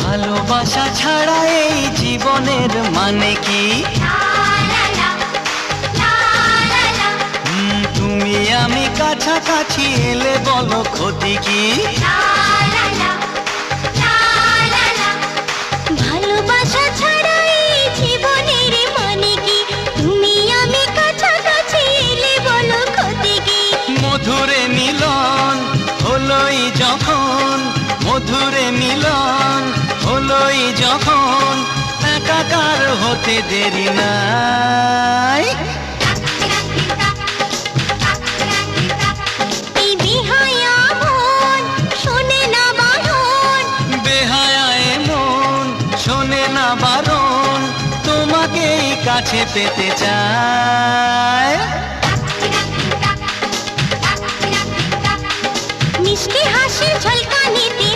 ভালোবাসা ছাড়া এই জীবনের মানে কি? তুমি আমি কাছাকাছি এলে বলো ক্ষতি কি? ভালোবাসা ছাড়া এই জীবনের মানে কি? তুমি আমি কাছাকাছি এলে বলো ক্ষতি কি? মধুরে মিলন হলোই যখন, মধুরে মিলন হলোই যখন, একাকার হতে দেরি নাই। এই বেহায়া মন শোনে না বারণ, বেহায়া এ মন শোনে না বারণ, তোমাকেই কাছে পেতে চায়। মিষ্টি হাসি ঝলকানিতে